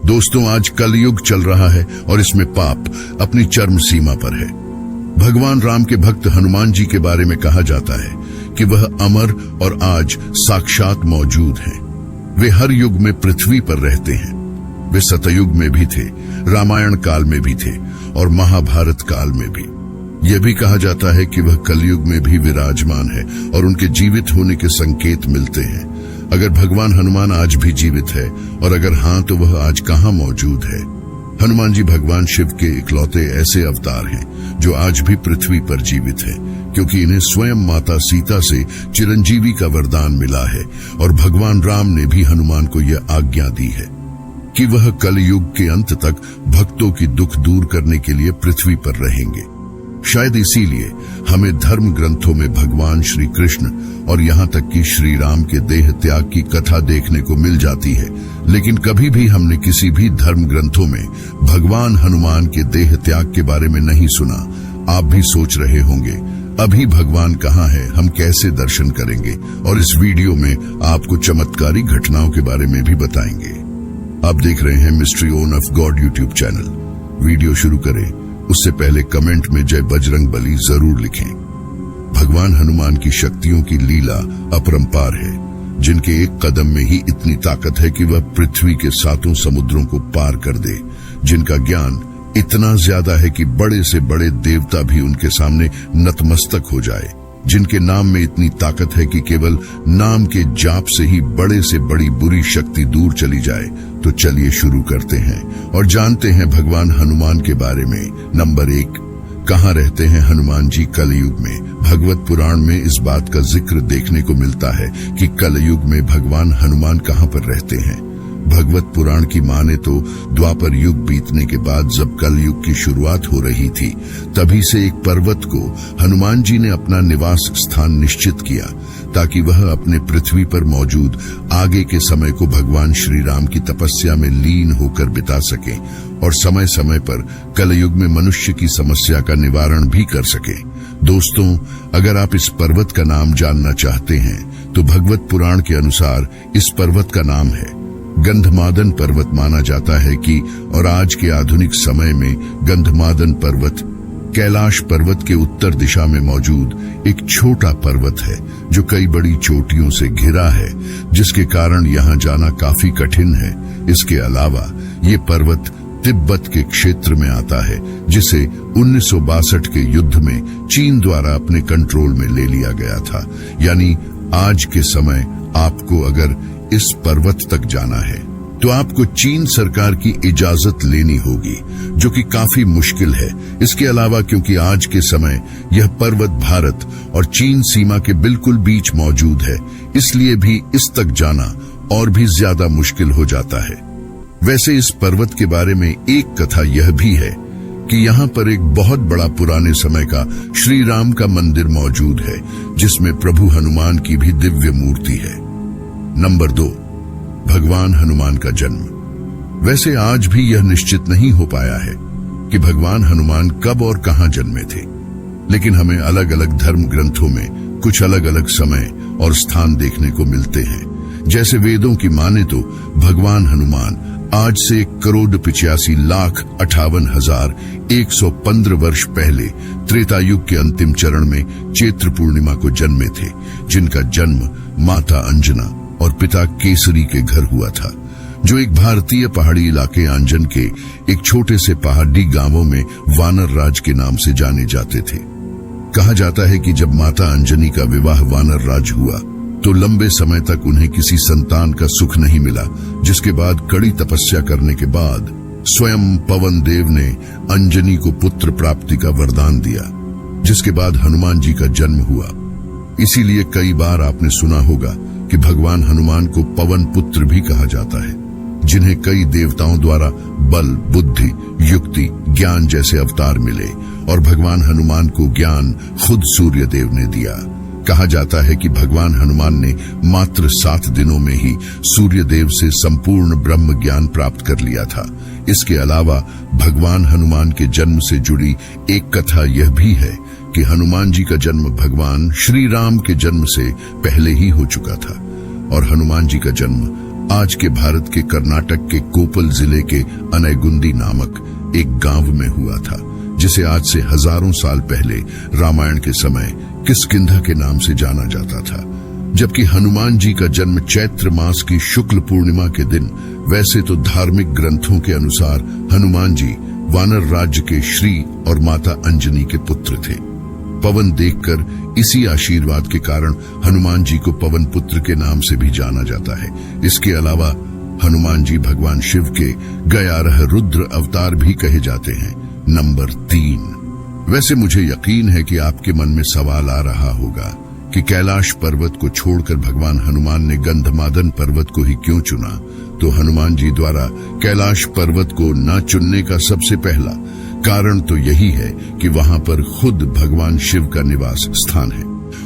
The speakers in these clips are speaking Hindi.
दोस्तों, आज कलयुग चल रहा है और इसमें पाप अपनी चरम सीमा पर है। भगवान राम के भक्त हनुमान जी के बारे में कहा जाता है कि वह अमर और आज साक्षात मौजूद हैं। वे हर युग में पृथ्वी पर रहते हैं। वे सतयुग में भी थे, रामायण काल में भी थे और महाभारत काल में भी। यह भी कहा जाता है कि वह कलयुग में भी विराजमान है और उनके जीवित होने के संकेत मिलते हैं। अगर भगवान हनुमान आज भी जीवित है और अगर हाँ, तो वह आज कहाँ मौजूद है? हनुमान जी भगवान शिव के इकलौते ऐसे अवतार हैं जो आज भी पृथ्वी पर जीवित हैं, क्योंकि इन्हें स्वयं माता सीता से चिरंजीवी का वरदान मिला है और भगवान राम ने भी हनुमान को यह आज्ञा दी है कि वह कलयुग के अंत तक भक्तों की दुख दूर करने के लिए पृथ्वी पर रहेंगे। शायद इसीलिए हमें धर्म ग्रंथों में भगवान श्री कृष्ण और यहाँ तक कि श्री राम के देह त्याग की कथा देखने को मिल जाती है, लेकिन कभी भी हमने किसी भी धर्म ग्रंथों में भगवान हनुमान के देह त्याग के बारे में नहीं सुना। आप भी सोच रहे होंगे, अभी भगवान कहाँ है, हम कैसे दर्शन करेंगे? और इस वीडियो में आपको चमत्कारी घटनाओं के बारे में भी बताएंगे। आप देख रहे हैं mystery own of God YouTube channel. Video शुरू करें उससे पहले कमेंट में जय बजरंग बली जरूर लिखें। भगवान हनुमान की शक्तियों की लीला अपरंपार है, जिनके एक कदम में ही इतनी ताकत है कि वह पृथ्वी के 7 समुद्रों को पार कर दे, जिनका ज्ञान इतना ज्यादा है कि बड़े से बड़े देवता भी उनके सामने नतमस्तक हो जाए, जिनके नाम में इतनी ताकत है कि केवल नाम के जाप से ही बड़े से बड़ी बुरी शक्ति दूर चली जाए। तो चलिए शुरू करते हैं और जानते हैं भगवान हनुमान के बारे में। नंबर 1, कहाँ रहते हैं हनुमान जी कलयुग में? भगवत पुराण में इस बात का जिक्र देखने को मिलता है कि कलयुग में भगवान हनुमान कहाँ पर रहते हैं। भगवत पुराण की माने तो द्वापर युग बीतने के बाद जब कलयुग की शुरुआत हो रही थी, तभी से एक पर्वत को हनुमान जी ने अपना निवास स्थान निश्चित किया, ताकि वह अपने पृथ्वी पर मौजूद आगे के समय को भगवान श्री राम की तपस्या में लीन होकर बिता सके और समय समय पर कलयुग में मनुष्य की समस्या का निवारण भी कर सके। दोस्तों, अगर आप इस पर्वत का नाम जानना चाहते हैं तो भगवत पुराण के अनुसार इस पर्वत का नाम है गंधमादन पर्वत माना जाता है कि और आज के आधुनिक समय में गंधमादन पर्वत कैलाश पर्वत के उत्तर दिशा में मौजूद एक छोटा पर्वत है जो कई बड़ी चोटियों से घिरा है, जिसके कारण यहाँ जाना काफी कठिन है। इसके अलावा ये पर्वत तिब्बत के क्षेत्र में आता है, जिसे 1962 के युद्ध में चीन द्वारा अपने कंट्रोल में ले लिया गया था। यानी आज के समय आपको अगर इस पर्वत तक जाना है तो आपको चीन सरकार की इजाजत लेनी होगी, जो कि काफी मुश्किल है। इसके अलावा क्योंकि आज के समय यह पर्वत भारत और चीन सीमा के बिल्कुल बीच मौजूद है, इसलिए भी इस तक जाना और भी ज्यादा मुश्किल हो जाता है। वैसे इस पर्वत के बारे में एक कथा यह भी है कि यहाँ पर एक बहुत बड़ा पुराने समय का श्री राम का मंदिर मौजूद है, जिसमें प्रभु हनुमान की भी दिव्य मूर्ति है। नंबर 2, भगवान हनुमान का जन्म। वैसे आज भी यह निश्चित नहीं हो पाया है कि भगवान हनुमान कब और कहां जन्मे थे, लेकिन हमें अलग अलग धर्म ग्रंथों में कुछ अलग अलग समय और स्थान देखने को मिलते हैं। जैसे वेदों की माने तो भगवान हनुमान आज से 1,85,58,115 वर्ष पहले त्रेता युग के अंतिम चरण में चैत्र पूर्णिमा को जन्मे थे, जिनका जन्म माता अंजना और पिता केसरी के घर हुआ था, जो एक भारतीय पहाड़ी इलाके आंजन के एक छोटे से पहाड़ी गांवों में वानर राज के नाम से जाने जाते थे। कहा जाता है कि जब माता अंजनी का विवाह वानर राज हुआ तो लंबे समय तक उन्हें किसी संतान का सुख नहीं मिला, जिसके बाद कड़ी तपस्या करने के बाद स्वयं पवन देव ने अंजनी को पुत्र प्राप्ति का वरदान दिया, जिसके बाद हनुमान जी का जन्म हुआ। इसीलिए कई बार आपने सुना होगा कि भगवान हनुमान को पवन पुत्र भी कहा जाता है, जिन्हें कई देवताओं द्वारा बल, बुद्धि, युक्ति, ज्ञान जैसे अवतार मिले और भगवान हनुमान को ज्ञान खुद सूर्य देव ने दिया। कहा जाता है कि भगवान हनुमान ने मात्र 7 दिनों में ही सूर्य देव से संपूर्ण ब्रह्म ज्ञान प्राप्त कर लिया था। इसके अलावा भगवान हनुमान के जन्म से जुड़ी एक कथा यह भी है कि हनुमान जी का जन्म भगवान श्री राम के जन्म से पहले ही हो चुका था और हनुमान जी का जन्म आज के भारत के कर्नाटक के कोपल जिले के अनैगुंदी नामक एक गांव में हुआ था, जिसे आज से हजारों साल पहले रामायण के समय किष्किंधा के नाम से जाना जाता था। जबकि हनुमान जी का जन्म चैत्र मास की शुक्ल पूर्णिमा के दिन, वैसे तो धार्मिक ग्रंथों के अनुसार हनुमान जी वानर राज्य के श्री और माता अंजनी के पुत्र थे। पवन देखकर इसी आशीर्वाद के कारण हनुमान जी को पवन पुत्र के नाम से भी जाना जाता है। इसके अलावा हनुमान जी भगवान शिव के 11 रुद्र अवतार भी कहे जाते हैं। नंबर 3, वैसे मुझे यकीन है कि आपके मन में सवाल आ रहा होगा कि कैलाश पर्वत को छोड़कर भगवान हनुमान ने गंधमादन पर्वत को ही क्यों चुना। तो हनुमान जी द्वारा कैलाश पर्वत को न चुनने का सबसे पहला कारण तो यही है कि वहां पर खुद भगवान शिव का निवास स्थान है,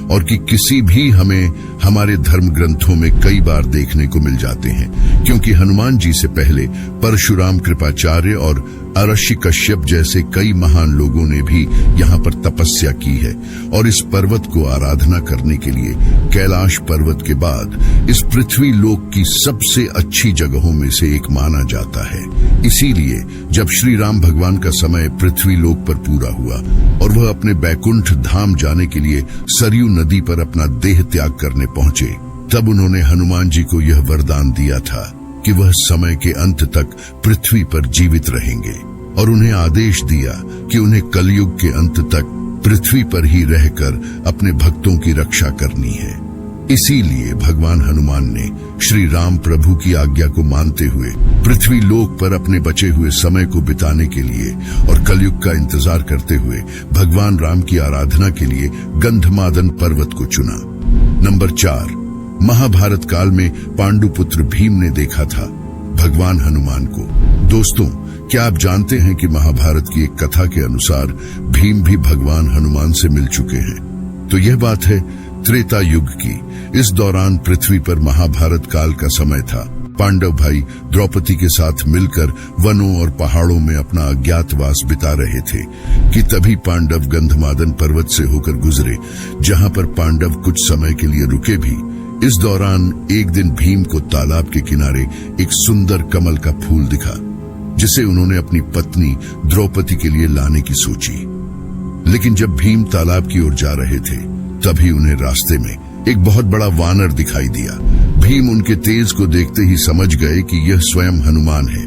और कि किसी भी हमें हमारे धर्म ग्रंथों में कई बार देखने को मिल जाते हैं, क्योंकि हनुमान जी से पहले परशुराम कृपाचार्य और अरशी कश्यप जैसे कई महान लोगों ने भी यहाँ पर तपस्या की है, और इस पर्वत को आराधना करने के लिए कैलाश पर्वत के बाद इस पृथ्वी लोक की सबसे अच्छी जगहों में से एक माना जाता है। इसीलिए जब श्री राम भगवान का समय पृथ्वी लोक पर पूरा हुआ और वह अपने बैकुंठ धाम जाने के लिए सरयू नदी पर अपना देह त्याग करने पहुंचे, तब उन्होंने हनुमान जी को यह वरदान दिया था कि वह समय के अंत तक पृथ्वी पर जीवित रहेंगे, और उन्हें आदेश दिया कि उन्हें कलयुग के अंत तक पृथ्वी पर ही रहकर अपने भक्तों की रक्षा करनी है। इसीलिए भगवान हनुमान ने श्री राम प्रभु की आज्ञा को मानते हुए पृथ्वी लोक पर अपने बचे हुए समय को बिताने के लिए और कलयुग का इंतजार करते हुए भगवान राम की आराधना के लिए गंधमादन पर्वत को चुना। नंबर 4, महाभारत काल में पांडुपुत्र भीम ने देखा था भगवान हनुमान को। दोस्तों, क्या आप जानते हैं कि महाभारत की एक कथा के अनुसार भीम भी भगवान हनुमान से मिल चुके हैं? तो यह बात है त्रेता युग की। इस दौरान पृथ्वी पर महाभारत काल का समय था। पांडव भाई द्रौपदी के साथ मिलकर वनों और पहाड़ों में अपना अज्ञातवास बिता रहे थे कि तभी पांडव गंधमादन पर्वत से होकर गुजरे, जहां पर पांडव कुछ समय के लिए रुके भी। इस दौरान एक दिन भीम को तालाब के किनारे एक सुंदर कमल का फूल दिखा, जिसे उन्होंने अपनी पत्नी द्रौपदी के लिए लाने की सोची। लेकिन जब भीम तालाब की ओर जा रहे थे, तभी उन्हें रास्ते में एक बहुत बड़ा वानर दिखाई दिया। भीम उनके तेज को देखते ही समझ गए कि यह स्वयं हनुमान है।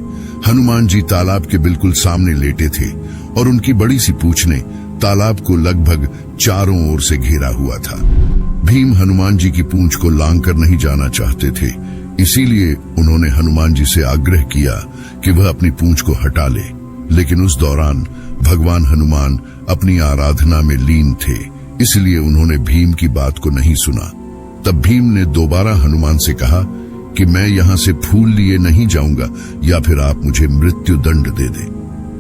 हनुमान जी तालाब के बिल्कुल सामने लेटे थे और उनकी बड़ी सी पूंछ ने तालाब को लगभग चारों ओर से घेरा हुआ था। भीम हनुमान जी की पूंछ को लांग कर नहीं जाना चाहते थे, इसीलिए उन्होंने हनुमान जी से आग्रह किया कि वह अपनी पूंछ को हटा ले। लेकिन उस दौरान भगवान हनुमान अपनी आराधना में लीन थे, इसलिए उन्होंने भीम की बात को नहीं सुना। तब भीम ने दोबारा हनुमान से कहा कि मैं यहाँ से फूल लिए नहीं जाऊंगा, या फिर आप मुझे मृत्यु दंड दे दे।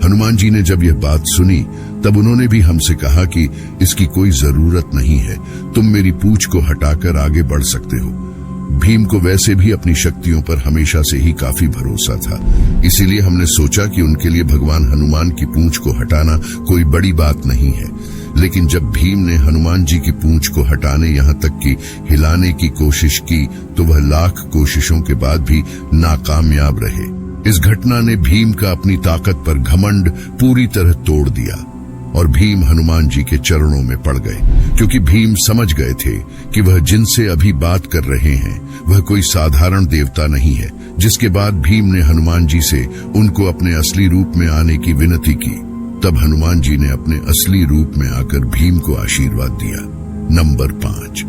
हनुमान जी ने जब यह बात सुनी, तब उन्होंने भी हमसे कहा कि इसकी कोई जरूरत नहीं है, तुम मेरी पूंछ को हटाकर आगे बढ़ सकते हो। भीम को वैसे भी अपनी शक्तियों पर हमेशा से ही काफी भरोसा था, इसीलिए हमने सोचा कि उनके लिए भगवान हनुमान की पूंछ को हटाना कोई बड़ी बात नहीं है। लेकिन जब भीम ने हनुमान जी की पूंछ को हटाने यहाँ तक कि हिलाने की कोशिश की, तो वह लाख कोशिशों के बाद भी नाकामयाब रहे। इस घटना ने भीम का अपनी ताकत पर घमंड पूरी तरह तोड़ दिया और भीम हनुमान जी के चरणों में पड़ गए, क्योंकि भीम समझ गए थे कि वह जिनसे अभी बात कर रहे हैं वह कोई साधारण देवता नहीं है। जिसके बाद भीम ने हनुमान जी से उनको अपने असली रूप में आने की विनती की। तब हनुमान जी ने अपने असली रूप में आकर भीम को आशीर्वाद दिया। नंबर 5,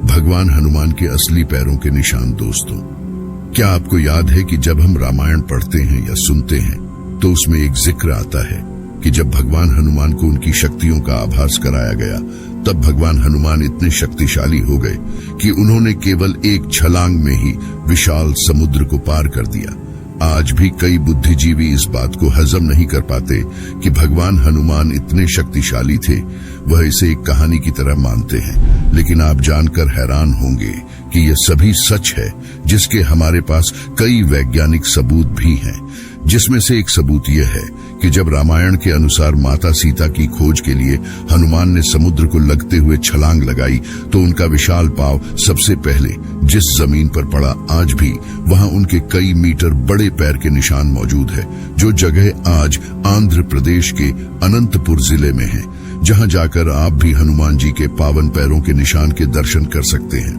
भगवान हनुमान के असली पैरों के निशान। दोस्तों, क्या आपको याद है कि जब हम रामायण पढ़ते हैं या सुनते हैं तो उसमें एक जिक्र आता है कि जब भगवान हनुमान को उनकी शक्तियों का आभास कराया गया, तब भगवान हनुमान इतने शक्तिशाली हो गए कि उन्होंने केवल एक छलांग में ही विशाल समुद्र को पार कर दिया। आज भी कई बुद्धिजीवी इस बात को हजम नहीं कर पाते कि भगवान हनुमान इतने शक्तिशाली थे। वह इसे एक कहानी की तरह मानते हैं, लेकिन आप जानकर हैरान होंगे कि यह सभी सच है, जिसके हमारे पास कई वैज्ञानिक सबूत भी हैं। जिसमें से एक सबूत यह है कि जब रामायण के अनुसार माता सीता की खोज के लिए हनुमान ने समुद्र को लगते हुए छलांग लगाई, तो उनका विशाल पांव सबसे पहले जिस जमीन पर पड़ा, आज भी वहां उनके कई मीटर बड़े पैर के निशान मौजूद है, जो जगह आज आंध्र प्रदेश के अनंतपुर जिले में है, जहां जाकर आप भी हनुमान जी के पावन पैरों के निशान के दर्शन कर सकते हैं।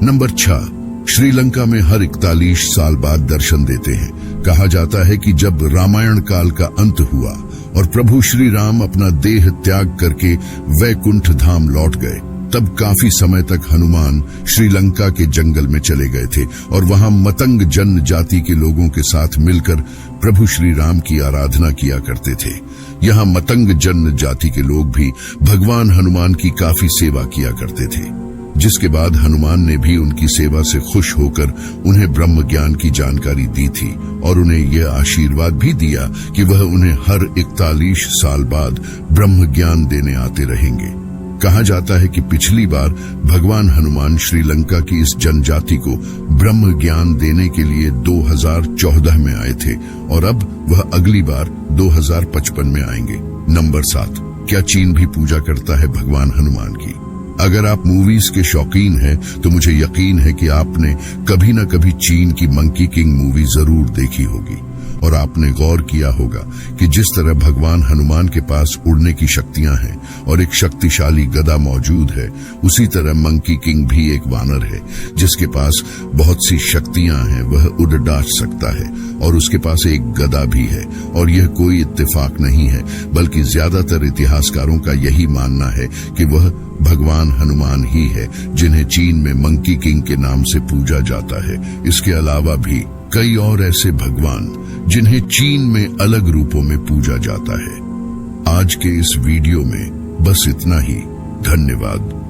नंबर 6, श्रीलंका में हर 41 साल बाद दर्शन देते हैं। कहा जाता है कि जब रामायण काल का अंत हुआ और प्रभु श्री राम अपना देह त्याग करके वैकुंठ धाम लौट गए, तब काफी समय तक हनुमान श्रीलंका के जंगल में चले गए थे और वहां मतंग जन जाति के लोगों के साथ मिलकर प्रभु श्री राम की आराधना किया करते थे। यहाँ मतंग जन जाति के लोग भी भगवान हनुमान की काफी सेवा किया करते थे, जिसके बाद हनुमान ने भी उनकी सेवा से खुश होकर उन्हें ब्रह्म ज्ञान की जानकारी दी थी और उन्हें यह आशीर्वाद भी दिया कि वह उन्हें हर 41 साल बाद ब्रह्म ज्ञान देने आते रहेंगे। कहा जाता है कि पिछली बार भगवान हनुमान श्रीलंका की इस जनजाति को ब्रह्म ज्ञान देने के लिए 2014 में आए थे और अब वह अगली बार 2055 में आएंगे। नंबर 7, क्या चीन भी पूजा करता है भगवान हनुमान की? अगर आप मूवीज के शौकीन हैं तो मुझे यकीन है कि आपने कभी न कभी चीन की मंकी किंग मूवी जरूर देखी होगी और आपने गौर किया होगा कि जिस तरह भगवान हनुमान के पास उड़ने की शक्तियां हैं और एक शक्तिशाली गदा मौजूद है, उसी तरह मंकी किंग भी एक वानर है जिसके पास बहुत सी शक्तियां हैं। वह उड़ डाच सकता है और उसके पास एक गदा भी है और यह कोई इत्तेफाक नहीं है, बल्कि ज्यादातर इतिहासकारों का यही मानना है कि वह भगवान हनुमान ही है जिन्हें चीन में मंकी किंग के नाम से पूजा जाता है। इसके अलावा भी कई और ऐसे भगवान जिन्हें चीन में अलग रूपों में पूजा जाता है। आज के इस वीडियो में बस इतना ही। धन्यवाद।